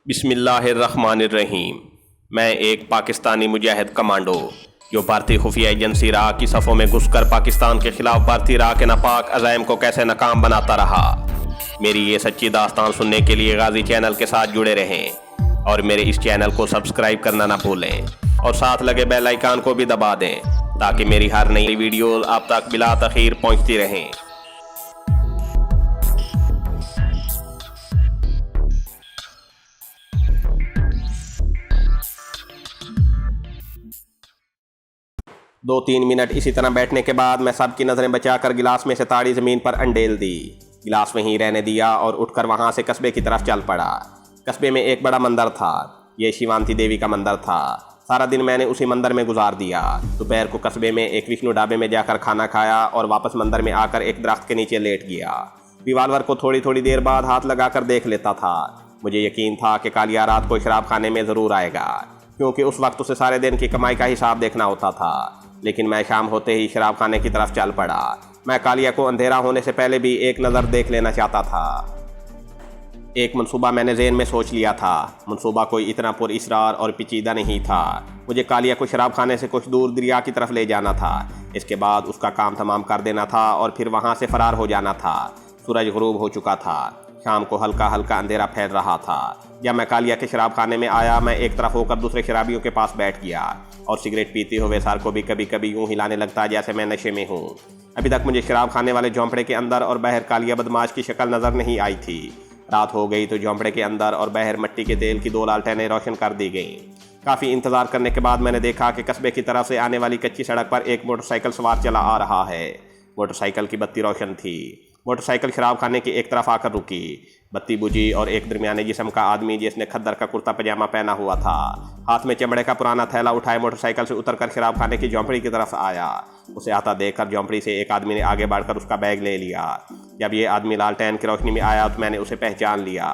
बिस्मिल्लाहिर्रहमानिर्रहीम। मैं एक पाकिस्तानी मुजाहिद कमांडो जो भारतीय खुफिया एजेंसी रा की सफ़ों में घुसकर पाकिस्तान के खिलाफ भारतीय रा के नापाक अज़ाइम को कैसे नाकाम बनाता रहा। मेरी ये सच्ची दास्तान सुनने के लिए गाजी चैनल के साथ जुड़े रहें और मेरे इस चैनल को सब्सक्राइब करना ना भूलें और साथ लगे बेल आइकन को भी दबा दें ताकि मेरी हर नई वीडियो आप तक बिला तखीर पहुँचती रहें। दो तीन मिनट इसी तरह बैठने के बाद मैं सबकी नज़रें बचाकर गिलास में से ताड़ी ज़मीन पर अंडेल दी। गिलास वहीं रहने दिया और उठकर वहाँ से कस्बे की तरफ चल पड़ा। कस्बे में एक बड़ा मंदिर था। ये शिवांती देवी का मंदिर था। सारा दिन मैंने उसी मंदिर में गुजार दिया। दोपहर को कस्बे में एक विष्णु ढाबे में जाकर खाना खाया और वापस मंदिर में आकर एक दरख्त के नीचे लेट गया। रिवाल्वर को थोड़ी थोड़ी देर बाद हाथ लगाकर देख लेता था। मुझे यकीन था कि कालिया रात को शराब खाने में ज़रूर आएगा, क्योंकि उस वक्त उसे सारे दिन की कमाई का हिसाब देखना होता था। लेकिन मैं शाम होते ही शराब खाने की तरफ चल पड़ा। मैं कालिया को अंधेरा होने से पहले भी एक नज़र देख लेना चाहता था। एक मंसूबा मैंने ज़हन में सोच लिया था। मंसूबा कोई इतना पुरअसरार और पेचीदा नहीं था। मुझे कालिया को शराब खाने से कुछ दूर दरिया की तरफ ले जाना था। इसके बाद उसका काम तमाम कर देना था और फिर वहाँ से फ़रार हो जाना था। सूरज ग़ुरूब हो चुका था। शाम को हल्का हल्का अंधेरा फैल रहा था। जब मैं कालिया के शराब खाने में आया, मैं एक तरफ होकर दूसरे शराबियों के पास बैठ गया और सिगरेट पीते हुए सर को भी कभी कभी यूँ हिलाने लगता जैसे मैं नशे में हूँ। अभी तक मुझे शराब खाने वाले झोंपड़े के अंदर और बाहर कालिया बदमाश की शक्ल नज़र नहीं आई थी। रात हो गई तो झोंपड़े के अंदर और बाहर मिट्टी के तेल की दो लालटेनें रोशन कर दी गईं। काफ़ी इंतज़ार करने के बाद मैंने देखा कि कस्बे की तरफ से आने वाली कच्ची सड़क पर एक मोटरसाइकिल सवार चला आ रहा है। मोटरसाइकिल की बत्ती रोशन थी। मोटरसाइकिल शराब खाने की एक तरफ आकर रुकी। बत्ती बुझी और एक दरमियाने जिस्म का आदमी जिसने खद्दर का कुर्ता पजामा पहना हुआ था, हाथ में चमड़े का पुराना थैला उठाए मोटरसाइकिल से उतरकर शराब खाने की झोंपड़ी की तरफ आया। उसे आता देखकर झोंपड़ी से एक आदमी ने आगे बढ़कर उसका बैग ले लिया। जब ये आदमी लालटेन की रोशनी में आया तो मैंने उसे पहचान लिया।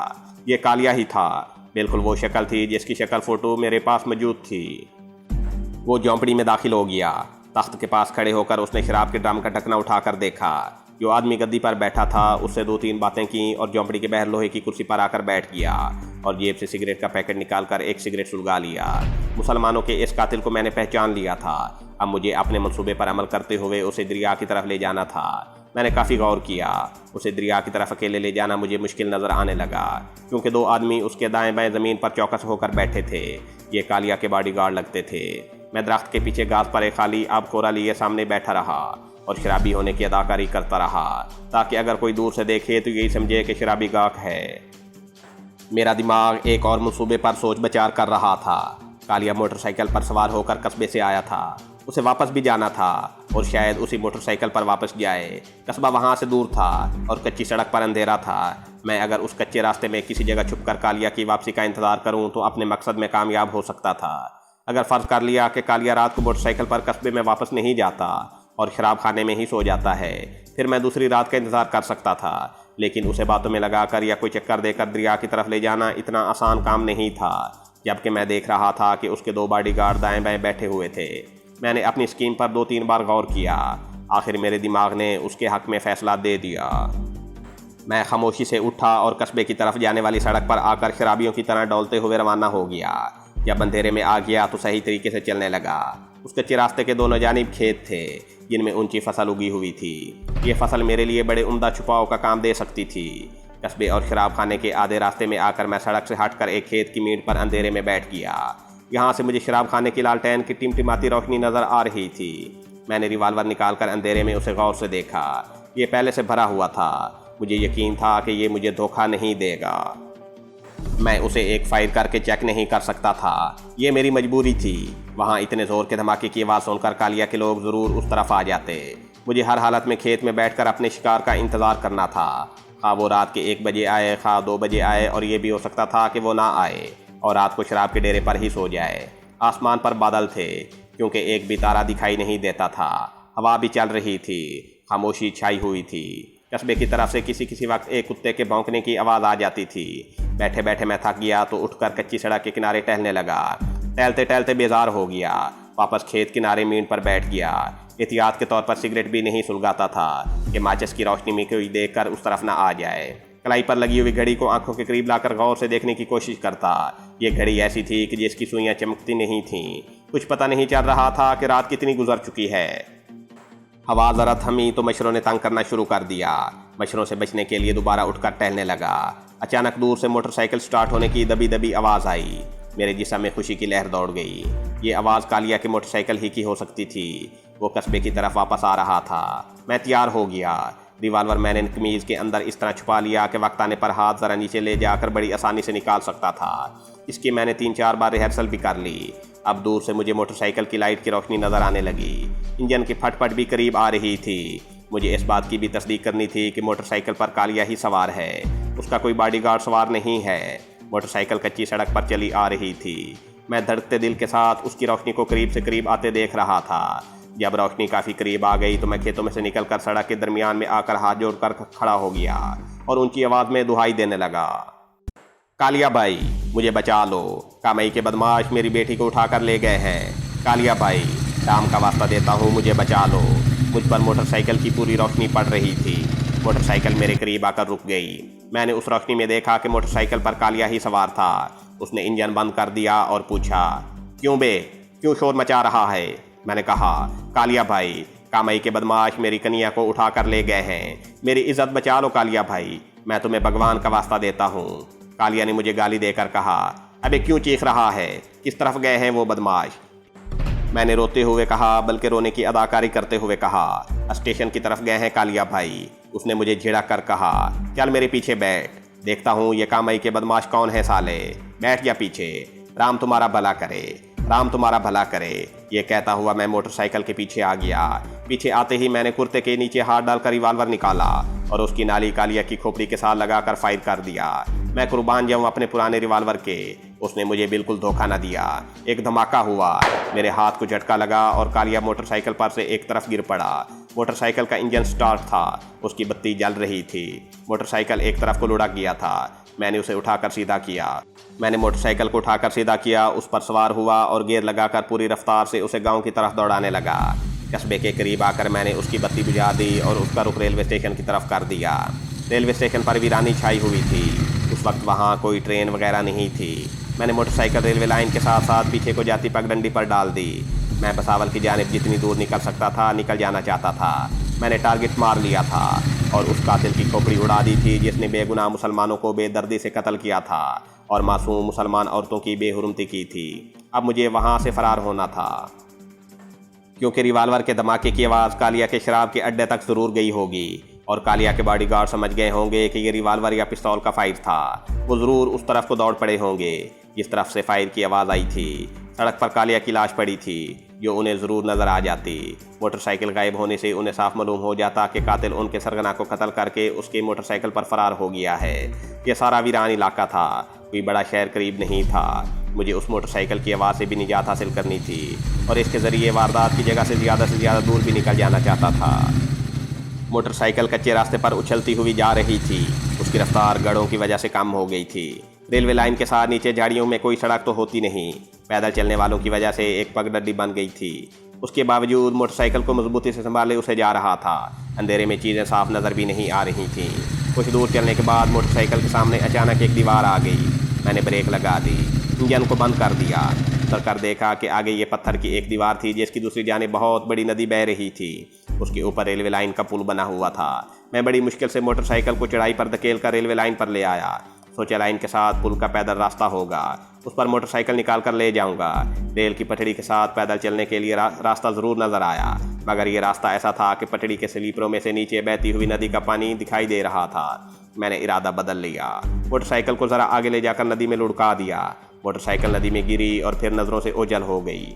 ये कालिया ही था। बिल्कुल वो शक्ल थी जिसकी शक्ल फ़ोटो मेरे पास मौजूद थी। वो झोंपड़ी में दाखिल हो गया। तख्त के पास खड़े होकर उसने शराब के ड्रम का ढक्कन उठाकर देखा। जो आदमी गद्दी पर बैठा था उससे दो तीन बातें की और झोंपड़ी के बाहर लोहे की कुर्सी पर आकर बैठ गया और जेब से सिगरेट का पैकेट निकालकर एक सिगरेट सुलगा लिया। मुसलमानों के इस कातिल को मैंने पहचान लिया था। अब मुझे अपने मंसूबे पर अमल करते हुए उसे दरिया की तरफ ले जाना था। मैंने काफ़ी गौर किया। उसे दरिया की तरफ अकेले ले जाना मुझे मुश्किल नज़र आने लगा, क्योंकि दो आदमी उसके दाएं बाएं ज़मीन पर चौकस होकर बैठे थे। ये कालिया के बॉडीगार्ड लगते थे। मैं दरख्त के पीछे घास पर एक खाली आब कोरा लिए सामने बैठा रहा और शराबी होने की अदाकारी करता रहा, ताकि अगर कोई दूर से देखे तो यही समझे कि शराबी गाहक है। मेरा दिमाग एक और मंसूबे पर सोच विचार कर रहा था। कालिया मोटरसाइकिल पर सवार होकर कस्बे से आया था। उसे वापस भी जाना था और शायद उसी मोटरसाइकिल पर वापस जाए। कस्बा वहाँ से दूर था और कच्ची सड़क पर अंधेरा था। मैं अगर उस कच्चे रास्ते में किसी जगह छुपकर कालिया की वापसी का इंतज़ार करूँ तो अपने मकसद में कामयाब हो सकता था। अगर फ़र्ज़ कर लिया कि कालिया रात को मोटरसाइकिल पर कस्बे में वापस नहीं जाता और शराब खाने में ही सो जाता है, फिर मैं दूसरी रात का इंतज़ार कर सकता था। लेकिन उसे बातों में लगाकर या कोई चक्कर देकर दरिया की तरफ ले जाना इतना आसान काम नहीं था। जबकि मैं देख रहा था कि उसके दो बॉडीगार्ड दाएं बाएं बैठे हुए थे। मैंने अपनी स्कीम पर दो तीन बार गौर किया। आखिर मेरे दिमाग ने उसके हक़ में फ़ैसला दे दिया। मैं खामोशी से उठा और कस्बे की तरफ जाने वाली सड़क पर आकर शराबियों की तरह डोलते हुए रवाना हो गया। जब अंधेरे में आ गया तो सही तरीके से चलने लगा। उस कच्चे रास्ते के दोनों जानिब खेत थे जिनमें ऊंची फसल उगी हुई थी। ये फसल मेरे लिए बड़े उम्दा छुपाव का काम दे सकती थी। कस्बे और शराब खाने के आधे रास्ते में आकर मैं सड़क से हटकर एक खेत की मीट पर अंधेरे में बैठ गया। यहाँ से मुझे शराब खाने की लालटेन की टिमटिमाती रोशनी नज़र आ रही थी। मैंने रिवाल्वर निकालकर अंधेरे में उसे गौर से देखा। ये पहले से भरा हुआ था। मुझे यकीन था कि ये मुझे धोखा नहीं देगा। मैं उसे एक फायर करके चेक नहीं कर सकता था। ये मेरी मजबूरी थी। वहाँ इतने ज़ोर के धमाके की आवाज़ सुनकर कालिया के लोग ज़रूर उस तरफ आ जाते। मुझे हर हालत में खेत में बैठकर अपने शिकार का इंतज़ार करना था। खा वो रात के 1 बजे आए, खा 2 बजे आए, और ये भी हो सकता था कि वो ना आए और रात को शराब के डेरे पर ही सो जाए। आसमान पर बादल थे, क्योंकि एक भी तारा दिखाई नहीं देता था। हवा भी चल रही थी। खामोशी छाई हुई थी। कस्बे की तरफ से किसी किसी वक्त एक कुत्ते के भौंकने की आवाज़ आ जाती थी। बैठे बैठे मैं थक गया तो उठकर कच्ची सड़क के किनारे टहलने लगा। टहलते टहलते बेजार हो गया। वापस खेत किनारे मीन पर बैठ गया। एहतियात के तौर पर सिगरेट भी नहीं सुलगाता था कि माचिस की रोशनी में कोई देखकर उस तरफ ना आ जाए। कलाई पर लगी हुई घड़ी को आंखों के करीब लाकर गौर से देखने की कोशिश करता। ये घड़ी ऐसी थी कि जिसकी सुइयां चमकती नहीं थीं। कुछ पता नहीं चल रहा था कि रात कितनी गुजर चुकी है। हवा जरा थमी तो मच्छरों ने तंग करना शुरू कर दिया। मच्छरों से बचने के लिए दोबारा उठकर टहलने लगा। अचानक दूर से मोटरसाइकिल स्टार्ट होने की दबी दबी आवाज़ आई। मेरे जिस्म में खुशी की लहर दौड़ गई। ये आवाज़ कालिया की मोटरसाइकिल ही की हो सकती थी। वो कस्बे की तरफ वापस आ रहा था। मैं तैयार हो गया। रिवाल्वर मैंने कमीज़ के अंदर इस तरह छुपा लिया कि वक्त आने पर हाथ ज़रा नीचे ले जाकर बड़ी आसानी से निकाल सकता था। इसकी मैंने 3-4 बार रिहर्सल भी कर ली। अब दूर से मुझे मोटरसाइकिल की लाइट की रोशनी नज़र आने लगी। इंजन की फटफट भी करीब आ रही थी। मुझे इस बात की भी तस्दीक करनी थी कि मोटरसाइकिल पर कालिया ही सवार है, उसका कोई बॉडीगार्ड सवार नहीं है। मोटरसाइकिल कच्ची सड़क पर चली आ रही थी। मैं धड़कते दिल के साथ उसकी रोशनी को करीब से करीब आते देख रहा था। जब रोशनी काफ़ी करीब आ गई तो मैं खेतों में से निकलकर सड़क के दरमियान में आकर हाथ जोड़कर खड़ा हो गया और ऊंची आवाज़ में दुहाई देने लगा, कालिया भाई मुझे बचा लो, कामई के बदमाश मेरी बेटी को उठाकर ले गए हैं। कालिया भाई राम का वास्ता देता हूँ, मुझे बचा लो। मुझ पर मोटरसाइकिल की पूरी रोशनी पड़ रही थी। मोटरसाइकिल मेरे करीब आकर रुक गई। मैंने उस रोशनी में देखा कि मोटरसाइकिल पर कालिया ही सवार था। उसने इंजन बंद कर दिया और पूछा, क्यों बे, क्यों शोर मचा रहा है? मैंने कहा, कालिया भाई कामई के बदमाश मेरी कन्या को उठा कर ले गए हैं, मेरी इज्जत बचा लो कालिया भाई, मैं तुम्हें भगवान का वास्ता देता हूँ। कालिया ने मुझे गाली देकर कहा, अबे क्यों चीख रहा है, किस तरफ गए हैं वो बदमाश? मैंने रोते हुए कहा, बल्कि रोने की अदाकारी करते हुए कहा, स्टेशन की तरफ गए हैं कालिया भाई। उसने मुझे झिड़क कर कहा, चल मेरे पीछे बैठ, देखता हूँ ये कामई के बदमाश कौन है साले, बैठ जा पीछे, राम तुम्हारा भला करे, राम तुम्हारा भला करे। ये कहता हुआ मैं मोटरसाइकिल के पीछे आ गया। पीछे आते ही मैंने कुर्ते के नीचे हाथ डालकर रिवाल्वर निकाला और उसकी नाली कालिया की खोपड़ी के साथ लगाकर फायर कर दिया। मैं कुर्बान जाऊं अपने पुराने रिवाल्वर के। उसने मुझे बिल्कुल धोखा न दिया। एक धमाका हुआ, मेरे हाथ को झटका लगा और कालिया मोटरसाइकिल पर से एक तरफ गिर पड़ा। मोटरसाइकिल का इंजन स्टार्ट था, उसकी बत्ती जल रही थी। मोटरसाइकिल एक तरफ को लुढ़क गया था। मैंने उसे उठाकर सीधा किया। मैंने मोटरसाइकिल को उठाकर सीधा किया, उस पर सवार हुआ और गियर लगाकर पूरी रफ्तार से उसे गांव की तरफ दौड़ाने लगा। कस्बे के करीब आकर मैंने उसकी बत्ती बुझा दी और उसका रुख रेलवे स्टेशन की तरफ कर दिया। रेलवे स्टेशन पर वीरानी छाई हुई थी। उस वक्त वहाँ कोई ट्रेन वगैरह नहीं थी। मैंने मोटरसाइकिल रेलवे लाइन के साथ साथ पीछे को जाती पगडंडी पर डाल दी। मैं बसावल की जानिब जितनी दूर निकल सकता था निकल जाना चाहता था। मैंने टारगेट मार लिया था और उस कातिल की खोपड़ी उड़ा दी थी जिसने बेगुनाह मुसलमानों को बेदर्दी से कत्ल किया था और मासूम मुसलमान औरतों की बेहुरमती की थी। अब मुझे वहाँ से फरार होना था, क्योंकि रिवाल्वर के धमाके की आवाज़ कालिया के शराब के अड्डे तक ज़रूर गई होगी और कालिया के बॉडीगार्ड समझ गए होंगे कि ये रिवाल्वर या पिस्तौल का फायर था। वो ज़रूर उस तरफ को दौड़ पड़े होंगे जिस तरफ से फायर की आवाज़ आई थी। सड़क पर कालिया की लाश पड़ी थी जो उन्हें ज़रूर नज़र आ जाती। मोटरसाइकिल गायब होने से उन्हें साफ मालूम हो जाता कि कातिल उनके सरगना को कत्ल करके उसके मोटरसाइकिल पर फरार हो गया है। यह सारा वीरान इलाका था, कोई बड़ा शहर करीब नहीं था। मुझे उस मोटरसाइकिल की आवाज़ से भी निजात हासिल करनी थी और इसके ज़रिए वारदात की जगह से ज़्यादा दूर भी निकल जाना चाहता था। मोटरसाइकिल कच्चे रास्ते पर उछलती हुई जा रही थी। उसकी रफ्तार गड़ों की वजह से कम हो गई थी। रेलवे लाइन के साथ नीचे झाड़ियों में कोई सड़क तो होती नहीं। पैदल चलने वालों की वजह से एक पगडंडी बन गई थी। उसके बावजूद मोटरसाइकिल को मजबूती से संभाले उसे जा रहा था। अंधेरे में चीज़ें साफ नज़र भी नहीं आ रही थीं। कुछ दूर चलने के बाद मोटरसाइकिल के सामने अचानक एक दीवार आ गई। मैंने ब्रेक लगा दी, इंजन को बंद कर दिया। उतर कर देखा कि आगे ये पत्थर की एक दीवार थी जिसकी दूसरी जानिब बहुत बड़ी नदी बह रही थी। उसके ऊपर रेलवे लाइन का पुल बना हुआ था। मैं बड़ी मुश्किल से मोटरसाइकिल को चढ़ाई पर धकेल कर रेलवे लाइन पर ले आया। सोचा लाइन के साथ पुल का पैदल रास्ता होगा, उस पर मोटरसाइकिल निकाल कर ले जाऊंगा। रेल की पटड़ी के साथ पैदल चलने के लिए रास्ता ज़रूर नज़र आया, मगर ये रास्ता ऐसा था कि पटड़ी के स्लीपरों में से नीचे बहती हुई नदी का पानी दिखाई दे रहा था। मैंने इरादा बदल लिया। मोटरसाइकिल को ज़रा आगे ले जाकर नदी में लुढ़का दिया। मोटरसाइकिल नदी में गिरी और फिर नज़रों से ओझल हो गई।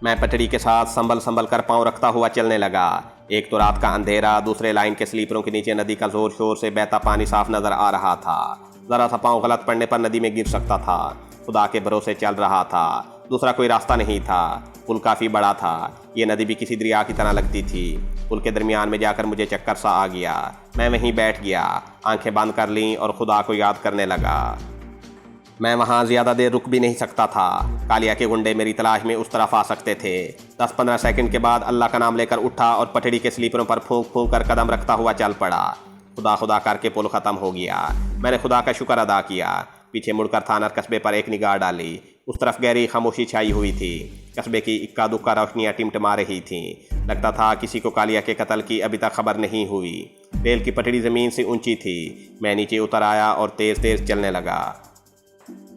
मैं पटड़ी के साथ संभल कर पाँव रखता हुआ चलने लगा। एक तो रात का अंधेरा, दूसरे लाइन के स्लीपरों के नीचे नदी का जोर शोर से बहता पानी साफ नज़र आ रहा था। ज़रा सा पाँव गलत पड़ने पर नदी में गिर सकता था। खुदा के भरोसे चल रहा था, दूसरा कोई रास्ता नहीं था। पुल काफ़ी बड़ा था, ये नदी भी किसी दरिया की तरह लगती थी। पुल के दरमियान में जाकर मुझे चक्कर सा आ गया। मैं वहीं बैठ गया, आंखें बंद कर लीं और खुदा को याद करने लगा। मैं वहाँ ज़्यादा देर रुक भी नहीं सकता था। कालिया के गुंडे मेरी तलाश में उस तरफ आ सकते थे। 10-15 सेकंड के बाद अल्लाह का नाम लेकर उठा और पटड़ी के स्लीपरों पर फूंक कर कदम रखता हुआ चल पड़ा। खुदा खुदा करके पुल ख़त्म हो गया। मैंने खुदा का शुक्र अदा किया। पीछे मुड़कर थानर कस्बे पर एक निगाह डाली। उस तरफ गहरी खामोशी छाई हुई थी। कस्बे की इक्का दुक्का रोशनियाँ टिमटिमा रही थीं। लगता था किसी को कालिया के कत्ल की अभी तक खबर नहीं हुई। रेल की पटड़ी ज़मीन से ऊंची थी। मैं नीचे उतर आया और तेज़ तेज़ चलने लगा।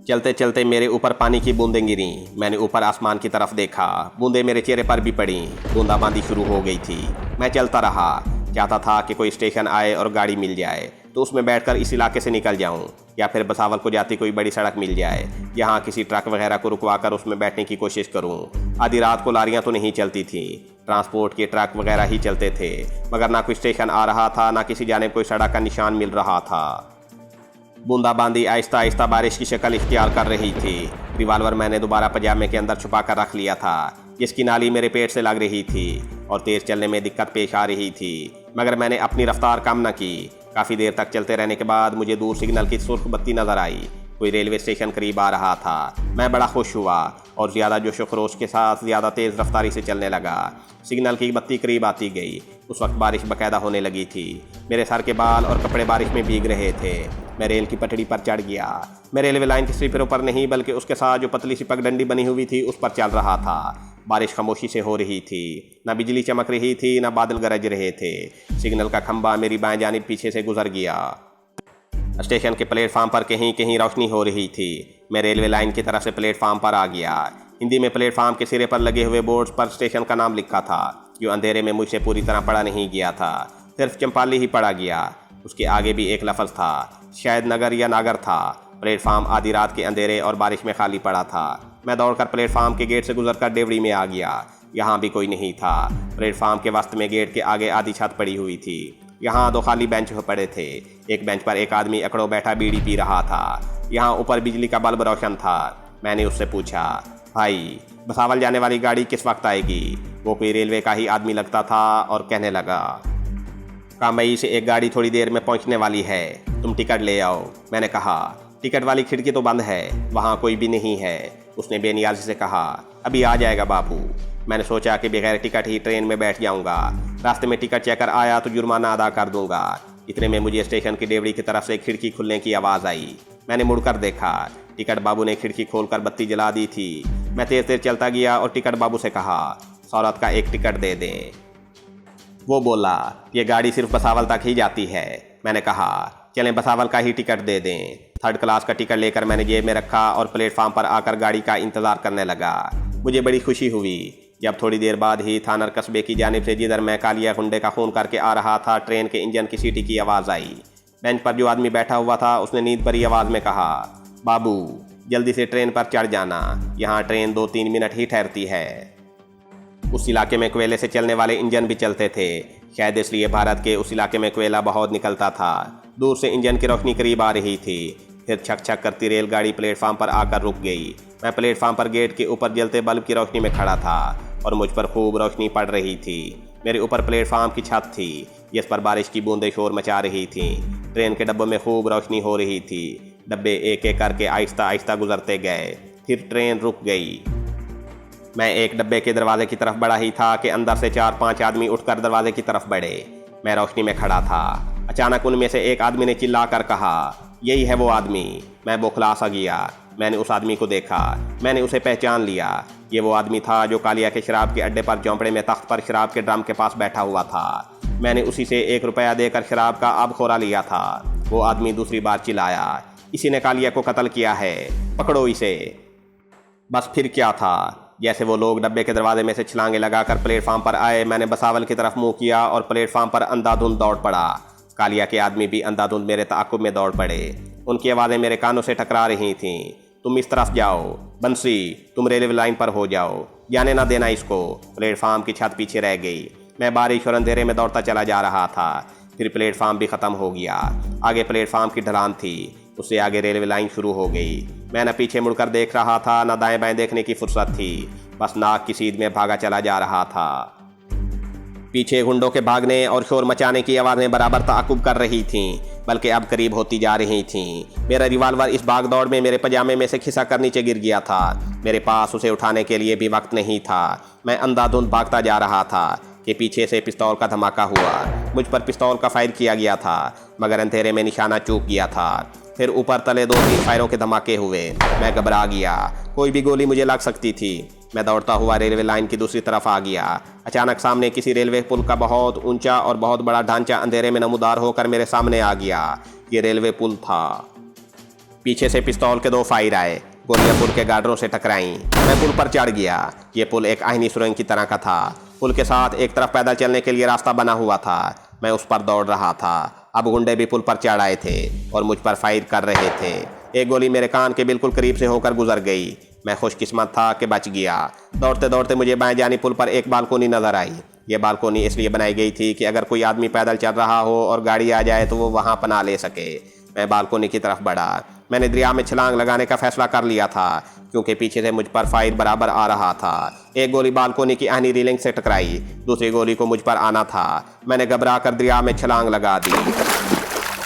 चलते चलते मेरे ऊपर पानी की बूंदें गिरी। मैंने ऊपर आसमान की तरफ देखा। बूंदें मेरे चेहरे पर भी पड़ी। बूंदाबांदी शुरू हो गई थी। मैं चलता रहा। चाहता था कि कोई स्टेशन आए और गाड़ी मिल जाए तो उसमें बैठकर इस इलाके से निकल जाऊं, या फिर बसावल को जाती कोई बड़ी सड़क मिल जाए, यहाँ किसी ट्रक वगैरह को रुकवा कर उसमें बैठने की कोशिश करूं। आधी रात को लारियां तो नहीं चलती थी, ट्रांसपोर्ट के ट्रक वगैरह ही चलते थे, मगर ना कोई स्टेशन आ रहा था, ना किसी जाने कोई सड़क का निशान मिल रहा था। बूंदाबांदी आहिस्ता आहिस्ता बारिश की शक्ल इख्तियार कर रही थी। रिवाल्वर मैंने दोबारा पजामे के अंदर छुपा कर रख लिया था, जिसकी नाली मेरे पेट से लग रही थी और तेज़ चलने में दिक्कत पेश आ रही थी, मगर मैंने अपनी रफ्तार कम न की। काफ़ी देर तक चलते रहने के बाद मुझे दूर सिग्नल की सुर्ख बत्ती नज़र आई। कोई रेलवे स्टेशन करीब आ रहा था। मैं बड़ा खुश हुआ और ज़्यादा जोश व खरोश के साथ ज़्यादा तेज़ रफ्तारी से चलने लगा। सिग्नल की बत्ती करीब आती गई। उस वक्त बारिश बाकायदा होने लगी थी। मेरे सर के बाल और कपड़े बारिश में भीग रहे थे। मैं रेल की पटड़ी पर चढ़ गया। मैं रेलवे लाइन के स्लीपरों पर नहीं, बल्कि उसके साथ जो पतली सी पगडंडी बनी हुई थी उस पर चल रहा था। बारिश खामोशी से हो रही थी। न बिजली चमक रही थी, न बादल गरज रहे थे। सिग्नल का खंभा मेरी बाएं जानिब पीछे से गुजर गया। स्टेशन के प्लेटफार्म पर कहीं कहीं रोशनी हो रही थी। मैं रेलवे लाइन की तरफ से प्लेटफार्म पर आ गया। हिंदी में प्लेटफार्म के सिरे पर लगे हुए बोर्ड्स पर स्टेशन का नाम लिखा था, जो अंधेरे में मुझसे पूरी तरह पढ़ा नहीं गया था। सिर्फ चंपाली ही पढ़ा गया। उसके आगे भी एक लफ्ज़ था, शायद नगर या नागर था। प्लेटफार्म आधी रात के अंधेरे और बारिश में खाली पड़ा था। मैं दौड़कर प्लेटफार्म के गेट से गुजरकर डेवड़ी में आ गया। यहाँ भी कोई नहीं था। प्लेटफार्म के वस्त में गेट के आगे आधी छत पड़ी हुई थी। यहाँ 2 खाली बेंच पड़े थे। एक बेंच पर एक आदमी अकड़ो बैठा बीड़ी पी रहा था। यहाँ ऊपर बिजली का बल्ब रोशन था। मैंने उससे पूछा, भाई बसावल जाने वाली गाड़ी किस वक्त आएगी? वो कोई रेलवे का ही आदमी लगता था और कहने लगा, कामई से एक गाड़ी थोड़ी देर में पहुंचने वाली है, तुम टिकट ले आओ। मैंने कहा, टिकट वाली खिड़की तो बंद है, वहाँ कोई भी नहीं है। उसने बेनियाजी से कहा, अभी आ जाएगा बाबू। मैंने सोचा कि बगैर टिकट ही ट्रेन में बैठ जाऊंगा। रास्ते में टिकट चेकर आया तो जुर्माना अदा कर दूंगा। इतने में मुझे स्टेशन की डेवड़ी की तरफ से खिड़की खुलने की आवाज़ आई। मैंने मुड़कर देखा। टिकट बाबू ने खिड़की खोलकर बत्ती जला दी थी। मैं तेज तेज चलता गया और टिकट बाबू से कहा, सौरत का एक टिकट दे दें। वो बोला, ये गाड़ी सिर्फ बसावल तक ही जाती है। मैंने कहा, चलें बसावल का ही टिकट दे दें। 3rd क्लास का टिकट लेकर मैंने जेब में रखा और प्लेटफार्म पर आकर गाड़ी का इंतज़ार करने लगा। मुझे बड़ी खुशी हुई जब थोड़ी देर बाद ही थानर कस्बे की जानिब से, जिधर मैं कालिया गुंडे का खून करके आ रहा था, ट्रेन के इंजन की सीटी की आवाज़ आई। बेंच पर जो आदमी बैठा हुआ था उसने नींद भरी आवाज़ में कहा, बाबू जल्दी से ट्रेन पर चढ़ जाना, यहाँ ट्रेन 2-3 मिनट ही ठहरती है। उस इलाके में कोयले से चलने वाले इंजन भी चलते थे। शायद इसलिए भारत के उस इलाके में कोयला बहुत निकलता था। दूर से इंजन की रोशनी करीब आ रही थी। फिर छक छक करती रेलगाड़ी प्लेटफार्म पर आकर रुक गई। मैं प्लेटफार्म पर गेट के ऊपर जलते बल्ब की रोशनी में खड़ा था और मुझ पर खूब रोशनी पड़ रही थी। मेरे ऊपर प्लेटफार्म की छत थी, जिस पर बारिश की बूंदें शोर मचा रही थीं। ट्रेन के डब्बों में खूब रोशनी हो रही थी। डब्बे एक एक करके आहिस्ता आहिस्ता गुजरते गए। फिर ट्रेन रुक गई। मैं एक डब्बे के दरवाजे की तरफ बढ़ा ही था कि अंदर से 4-5 आदमी उठकर दरवाजे की तरफ बढ़े। मैं रोशनी में खड़ा था। अचानक उनमें से एक आदमी ने चिल्ला कर कहा, यही है वो आदमी। मैं बौखला सा गया। मैंने उस आदमी को देखा। मैंने उसे पहचान लिया। ये वो आदमी था जो कालिया के शराब के अड्डे पर झोंपड़े में तख्त पर शराब के ड्रम के पास बैठा हुआ था। मैंने उसी से 1 रुपया देकर शराब का अब खोरा लिया था। वो आदमी दूसरी बार चिल्लाया, इसी ने कालिया को कत्ल किया है, पकड़ो इसे। बस फिर क्या था, जैसे वो लोग डब्बे के दरवाजे में से छलांगे लगाकर प्लेटफार्म पर आए, मैंने बसावल की तरफ मुंह किया और प्लेटफार्म पर अंधाधुंध दौड़ पड़ा। कालिया के आदमी भी अंधाधुंध मेरे ताक़ुब में दौड़ पड़े। उनकी आवाज़ें मेरे कानों से टकरा रही थीं। तुम इस तरफ जाओ, बंसी तुम रेलवे लाइन पर हो जाओ, जाने ना देना इसको। प्लेटफार्म की छत पीछे रह गई। मैं बारिश और अंधेरे में दौड़ता चला जा रहा था। फिर प्लेटफार्म भी ख़त्म हो गया। आगे प्लेटफार्म की ढलान थी। उससे आगे रेलवे लाइन शुरू हो गई। मैं न पीछे मुड़कर देख रहा था, न दाएं बाएं देखने की फुर्सत थी। बस नाक की सीध में भागा चला जा रहा था। पीछे गुंडों के भागने और शोर मचाने की आवाज़ें बराबर ताक़ुब कर रही थीं, बल्कि अब करीब होती जा रही थीं। मेरा रिवाल्वर इस भाग दौड़ में मेरे पजामे में से खिसक कर नीचे गिर गया था। मेरे पास उसे उठाने के लिए भी वक्त नहीं था। मैं अंधाधुंध भागता जा रहा था। कि पीछे से पिस्तौल का धमाका हुआ। मुझ पर पिस्तौल का फायर किया गया था मगर अंधेरे में निशाना चूक गया था। फिर ऊपर तले 2-3 फायरों के धमाके हुए। मैं घबरा गया, कोई भी गोली मुझे लग सकती थी। मैं दौड़ता हुआ रेलवे लाइन की दूसरी तरफ आ गया। अचानक सामने किसी रेलवे पुल का बहुत ऊंचा और बहुत बड़ा ढांचा अंधेरे में नमूदार होकर मेरे सामने आ गया। ये रेलवे पुल था। पीछे से पिस्तौल के 2 फायर आए। गोलियां पुल के गार्डरों से टकराईं। मैं पुल पर चढ़ गया। ये पुल एक आईनी सुरंग की तरह का था। पुल के साथ एक तरफ पैदल चलने के लिए रास्ता बना हुआ था। मैं उस पर दौड़ रहा था। अब गुंडे भी पुल पर चढ़ आए थे और मुझ पर फायर कर रहे थे। एक गोली मेरे कान के बिल्कुल करीब से होकर गुजर गई। मैं खुशकिस्मत था कि बच गया। दौड़ते दौड़ते मुझे बाएं जानी पुल पर एक बालकोनी नजर आई। ये बालकोनी इसलिए बनाई गई थी कि अगर कोई आदमी पैदल चल रहा हो और गाड़ी आ जाए तो वो वहाँ पनाह ले सके। मैं बालकोनी की तरफ बढ़ा। मैंने दरिया में छलांग लगाने का फैसला कर लिया था क्योंकि पीछे से मुझ पर फायर बराबर आ रहा था। एक गोली बालकोनी की आहनी रेलिंग से टकराई, दूसरी गोली को मुझ पर आना था। मैंने घबरा कर दरिया में छलांग लगा दी।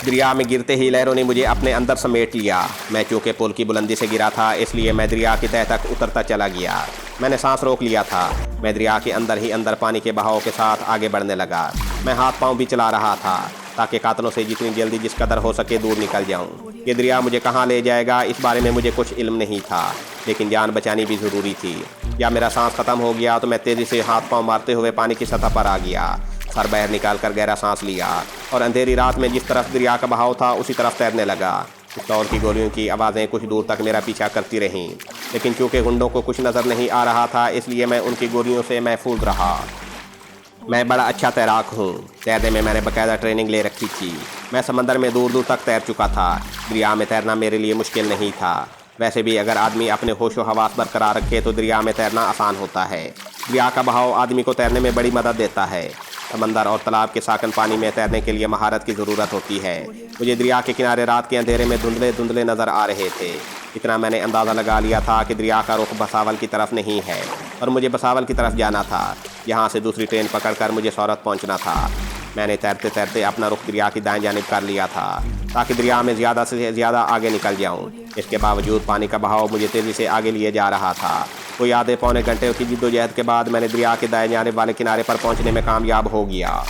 दरिया में गिरते ही लहरों ने मुझे अपने अंदर समेट लिया। मैं चूंकि पुल की बुलंदी से गिरा था इसलिए मैं दरिया की तह तक उतरता चला गया। मैंने सांस रोक लिया था। मैं दरिया के अंदर ही अंदर पानी के बहाव के साथ आगे बढ़ने लगा। मैं हाथ पांव भी चला रहा था ताकि कातलों से जितनी जल्दी जिस कदर हो सके दूर निकल जाऊं। ये दरिया मुझे कहाँ ले जाएगा इस बारे में मुझे कुछ इल्म नहीं था, लेकिन जान बचानी भी ज़रूरी थी। या मेरा सांस ख़त्म हो गया तो मैं तेज़ी से हाथ पांव मारते हुए पानी की सतह पर आ गया। सर बाहर निकाल कर गहरा सांस लिया और अंधेरी रात में जिस तरफ दरिया का बहाव था उसी तरफ तैरने लगा। पिस्तौल की गोलियों की आवाज़ें कुछ दूर तक मेरा पीछा करती रहीं, लेकिन चूँकि गुंडों को कुछ नज़र नहीं आ रहा था इसलिए मैं उनकी गोलियों से महफूज रहा। मैं बड़ा अच्छा तैराक हूँ। तैरने में मैंने बाकायदा ट्रेनिंग ले रखी थी। मैं समंदर में दूर दूर तक तैर चुका था। दरिया में तैरना मेरे लिए मुश्किल नहीं था। वैसे भी अगर आदमी अपने होशो हवास बरकरार रखे तो दरिया में तैरना आसान होता है। दरिया का बहाव आदमी को तैरने में बड़ी मदद देता है। समंदर और तालाब के साकन पानी में तैरने के लिए महारत की ज़रूरत होती है। मुझे दरिया के किनारे रात के अंधेरे में धुंधले धुंधले नज़र आ रहे थे। इतना मैंने अंदाज़ा लगा लिया था कि दरिया का रुख भसावल की तरफ नहीं है और मुझे भसावल की तरफ जाना था। यहाँ से दूसरी ट्रेन पकड़कर मुझे सौरत पहुँचना था। मैंने तैरते तैरते अपना रुख दरिया की दाएं जानिब कर लिया था ताकि दरिया में ज़्यादा से ज़्यादा आगे निकल जाऊँ। इसके बावजूद पानी का बहाव मुझे तेज़ी से आगे लिए जा रहा था। कोई आधे पौने घंटे की जिद्दोजहद के बाद मैंने दरिया के दाएं जानिब वाले किनारे पर पहुँचने में कामयाब हो गया।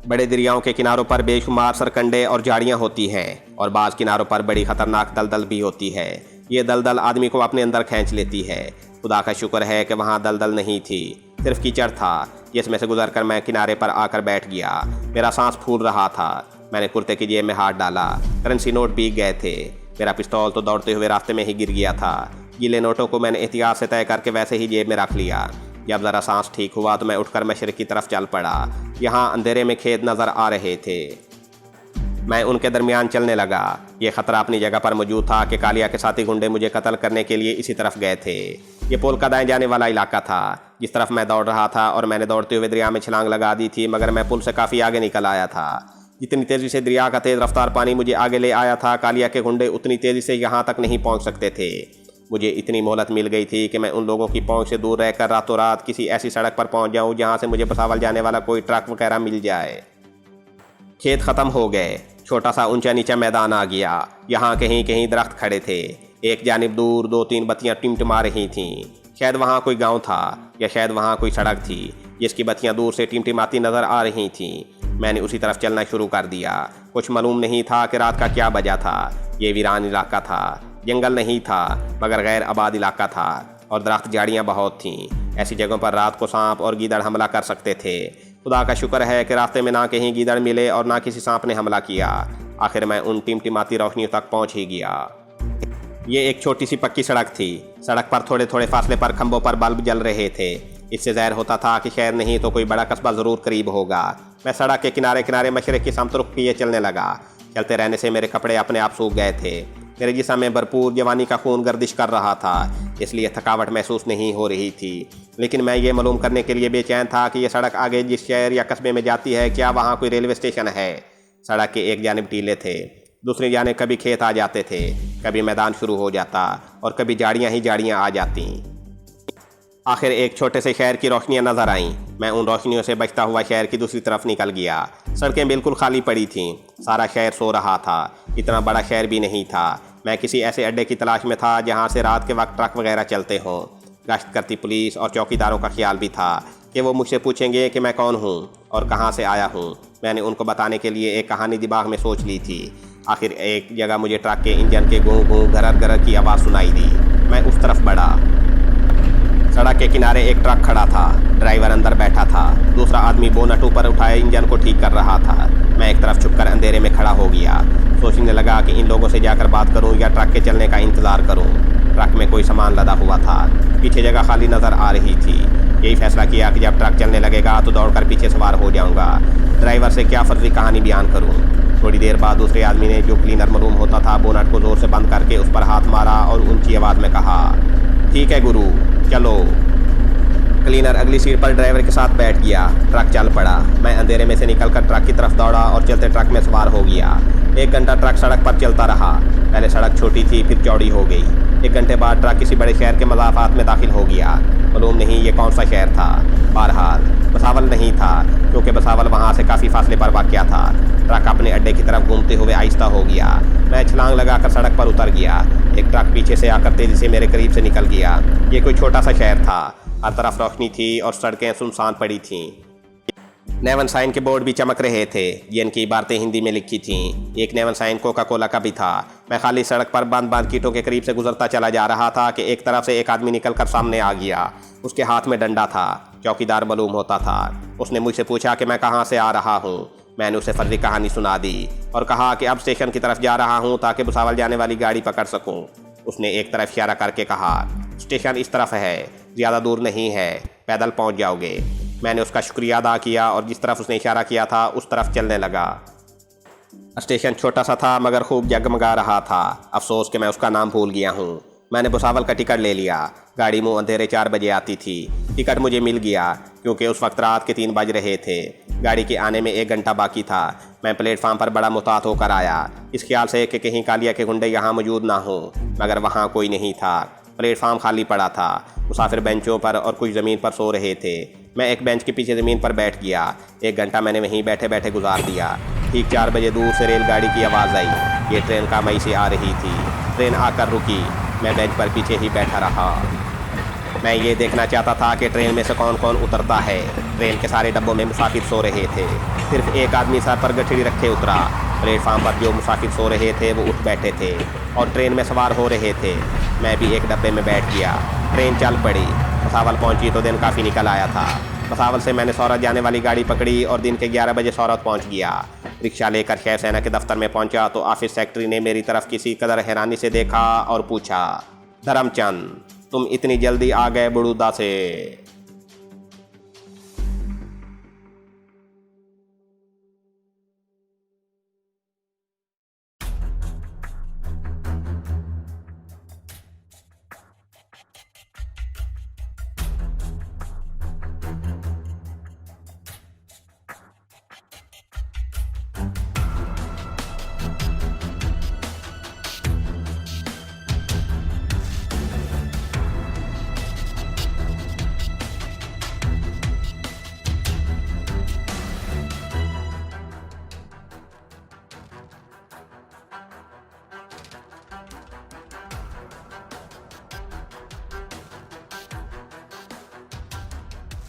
बड़े दरियाओं के किनारों पर बेशुमार सरकंडे और झाड़ियाँ होती हैं और बाज़ किनारों पर बड़ी ख़तरनाक दलदल भी होती है। ये दलदल आदमी को अपने अंदर खींच लेती है। खुदा का शुक्र है कि वहाँ दलदल नहीं थी, सिर्फ कीचड़ था जिसमें से गुजरकर मैं किनारे पर आकर बैठ गया। मेरा सांस फूल रहा था। मैंने कुर्ते की जेब में हाथ डाला। करेंसी नोट भीग गए थे। मेरा पिस्तौल तो दौड़ते हुए रास्ते में ही गिर गया था। गीले नोटों को मैंने एहतियात से तय करके वैसे ही जेब में रख लिया। जब ज़रा सांस ठीक हुआ तो मैं उठकर मशरिक़ की तरफ चल पड़ा। यहाँ अंधेरे में खेत नज़र आ रहे थे। मैं उनके दरमियान चलने लगा। ये ख़तरा अपनी जगह पर मौजूद था कि कालिया के साथी गुंडे मुझे कत्ल करने के लिए इसी तरफ गए थे। ये पुल का दाएं जाने वाला इलाका था जिस तरफ मैं दौड़ रहा था और मैंने दौड़ते हुए दरिया में छलांग लगा दी थी, मगर मैं पुल से काफ़ी आगे निकल आया था। जितनी तेज़ी से दरिया का तेज़ रफ्तार पानी मुझे आगे ले आया था, कालिया के गुंडे उतनी तेज़ी से यहाँ तक नहीं पहुँच सकते थे। मुझे इतनी मोहलत मिल गई थी कि मैं उन लोगों की पहुँच से दूर रहकर रातों रात किसी ऐसी सड़क पर पहुँच जाऊँ जहाँ से मुझे भसावल जाने वाला कोई ट्रक वगैरह मिल जाए। खेत ख़त्म हो गए। छोटा सा ऊंचा नीचा मैदान आ गया। यहाँ कहीं कहीं दरख्त खड़े थे। एक जानिब दूर 2-3 बत्तियाँ टिमटिमा रही थीं। शायद वहाँ कोई गांव था या शायद वहाँ कोई सड़क थी जिसकी बत्तियाँ दूर से टिमटिमाती नज़र आ रही थीं। मैंने उसी तरफ चलना शुरू कर दिया। कुछ मालूम नहीं था कि रात का क्या बजा था। ये वीरान इलाका था। जंगल नहीं था मगर गैर आबाद इलाका था और दरख्त झाड़ियाँ बहुत थीं। ऐसी जगहों पर रात को सांप और गीदड़ हमला कर सकते थे। खुदा का शुक्र है कि रास्ते में ना कहीं गीदड़ मिले और ना किसी सांप ने हमला किया। आखिर मैं उन टिमटिमाती रोशनियों तक पहुंच ही गया। ये एक छोटी सी पक्की सड़क थी। सड़क पर थोड़े थोड़े फासले पर खंभों पर बल्ब जल रहे थे। इससे ज़ाहिर होता था कि शहर नहीं तो कोई बड़ा कस्बा ज़रूर करीब होगा। मैं सड़क के किनारे किनारे मशरिक़ की समत रुख किए चलने लगा। चलते रहने से मेरे कपड़े अपने आप सूख गए थे। मेरे जिस्म में भरपूर जवानी का खून गर्दिश कर रहा था, इसलिए थकावट महसूस नहीं हो रही थी। लेकिन मैं ये मालूम करने के लिए बेचैन था कि यह सड़क आगे जिस शहर या कस्बे में जाती है क्या वहाँ कोई रेलवे स्टेशन है। सड़क के एक जानिब टीले थे, दूसरी जानिब कभी खेत आ जाते थे, कभी मैदान शुरू हो जाता और कभी झाड़ियाँ ही झाड़ियाँ आ जाती। आखिर एक छोटे से शहर की रोशनियाँ नज़र आईं। मैं उन रोशनियों से बचता हुआ शहर की दूसरी तरफ निकल गया। सड़कें बिल्कुल खाली पड़ी थीं। सारा शहर सो रहा था। इतना बड़ा शहर भी नहीं था। मैं किसी ऐसे अड्डे की तलाश में था जहाँ से रात के वक्त ट्रक वगैरह चलते हों। गश्त करती पुलिस और चौकीदारों का ख्याल भी था, कि वो मुझसे पूछेंगे कि मैं कौन हूँ और कहाँ से आया हूँ। मैंने उनको बताने के लिए एक कहानी दिमाग में सोच ली थी। आखिर एक जगह मुझे ट्रक के इंजन के गूं गूं गरर गरर की आवाज़ सुनाई दी। मैं उस तरफ बढ़ा। सड़क के किनारे एक ट्रक खड़ा था। ड्राइवर अंदर बैठा था। दूसरा आदमी बोनट ऊपर उठाए इंजन को ठीक कर रहा था। मैं एक तरफ छुपकर अंधेरे में खड़ा हो गया। सोचने लगा कि इन लोगों से जाकर बात करूं या ट्रक के चलने का इंतज़ार करूं। ट्रक में कोई सामान लदा हुआ था। पीछे जगह खाली नज़र आ रही थी। यही फैसला किया कि जब ट्रक चलने लगेगा तो दौड़कर पीछे सवार हो जाऊंगा। ड्राइवर से क्या फर्जी कहानी बयान करूं। थोड़ी देर बाद दूसरे आदमी ने, जो क्लीनर मालूम होता था, बोनट को ज़ोर से बंद करके उस पर हाथ मारा और ऊंची आवाज़ में कहा, ठीक है गुरु, चलो। क्लीनर अगली सीट पर ड्राइवर के साथ बैठ गया। ट्रक चल पड़ा। मैं अंधेरे में से निकलकर ट्रक की तरफ दौड़ा और चलते ट्रक में सवार हो गया। 1 घंटा ट्रक सड़क पर चलता रहा। पहले सड़क छोटी थी, फिर चौड़ी हो गई। 1 घंटे बाद ट्रक किसी बड़े शहर के मज़ाफ़ात में दाखिल हो गया। मालूम नहीं ये कौन सा शहर था। बहरहाल भसावल नहीं था, क्योंकि भसावल वहाँ से काफ़ी फासले पर वाक़या था। ट्रक अपने अड्डे की तरफ घूमते हुए आहिस्ता हो गया। मैं छलांग लगाकर सड़क पर उतर गया। एक ट्रक पीछे से आकर तेज़ी से मेरे करीब से निकल गया। ये कोई छोटा सा शहर था। हर तरफ रोशनी थी और सड़कें सुनसान पड़ी थीं। नेवन साइन के बोर्ड भी चमक रहे थे, जिनकी इबारतें हिंदी में लिखी थीं। एक नेवन साइन कोका कोला का भी था। मैं खाली सड़क पर बंद कीटों के करीब से गुजरता चला जा रहा था कि एक तरफ से एक आदमी निकलकर सामने आ गया। उसके हाथ में डंडा था। चौकीदार मालूम होता था। उसने मुझसे पूछा कि मैं कहाँ से आ रहा हूँ। मैंने उसे फर्जी कहानी सुना दी और कहा कि अब स्टेशन की तरफ जा रहा हूँ ताकि भुसावल जाने वाली गाड़ी पकड़ सकूँ। उसने एक तरफ इशारा करके कहा, स्टेशन इस तरफ है, ज़्यादा दूर नहीं है, पैदल पहुँच जाओगे। मैंने उसका शुक्रिया अदा किया और जिस तरफ उसने इशारा किया था उस तरफ चलने लगा। स्टेशन छोटा सा था मगर खूब जगमगा रहा था। अफसोस कि मैं उसका नाम भूल गया हूँ। मैंने भुसावल का टिकट ले लिया। गाड़ी मुँह अंधेरे 4 बजे आती थी। टिकट मुझे मिल गया क्योंकि उस वक्त रात के 3 बज रहे थे। गाड़ी के आने में 1 घंटा बाकी था। मैं प्लेटफार्म पर बड़ा मुतात होकर आया, इस ख्याल से कि कहीं कालिया के गुंडे यहाँ मौजूद ना हों, मगर वहाँ कोई नहीं था। प्लेटफार्म खाली पड़ा था। मुसाफिर बेंचों पर और कुछ ज़मीन पर सो रहे थे। मैं एक बेंच के पीछे ज़मीन पर बैठ गया। 1 घंटा मैंने वहीं बैठे बैठे गुजार दिया। ठीक 4 बजे दूर से रेलगाड़ी की आवाज़ आई। ये ट्रेन कामई से आ रही थी। ट्रेन आकर रुकी। मैं बेंच पर पीछे ही बैठा रहा। मैं ये देखना चाहता था कि ट्रेन में से कौन कौन उतरता है। ट्रेन के सारे डब्बों में मुसाफिर सो रहे थे। सिर्फ एक आदमी सर पर गठड़ी रखे उतरा। प्लेटफार्म पर जो मुसाफिर सो रहे थे वो उठ बैठे थे और ट्रेन में सवार हो रहे थे। मैं भी एक डब्बे में बैठ गया। ट्रेन चल पड़ी। भसावल पहुंची तो दिन काफ़ी निकल आया था। भसावल से मैंने सौरत जाने वाली गाड़ी पकड़ी और दिन के 11 बजे सौरत पहुंच गया। रिक्शा लेकर शहर सेना के दफ्तर में पहुंचा तो ऑफिस सेक्रेटरी ने मेरी तरफ किसी कदर हैरानी से देखा और पूछा, धर्मचंद, तुम इतनी जल्दी आ गए बड़ौदा से?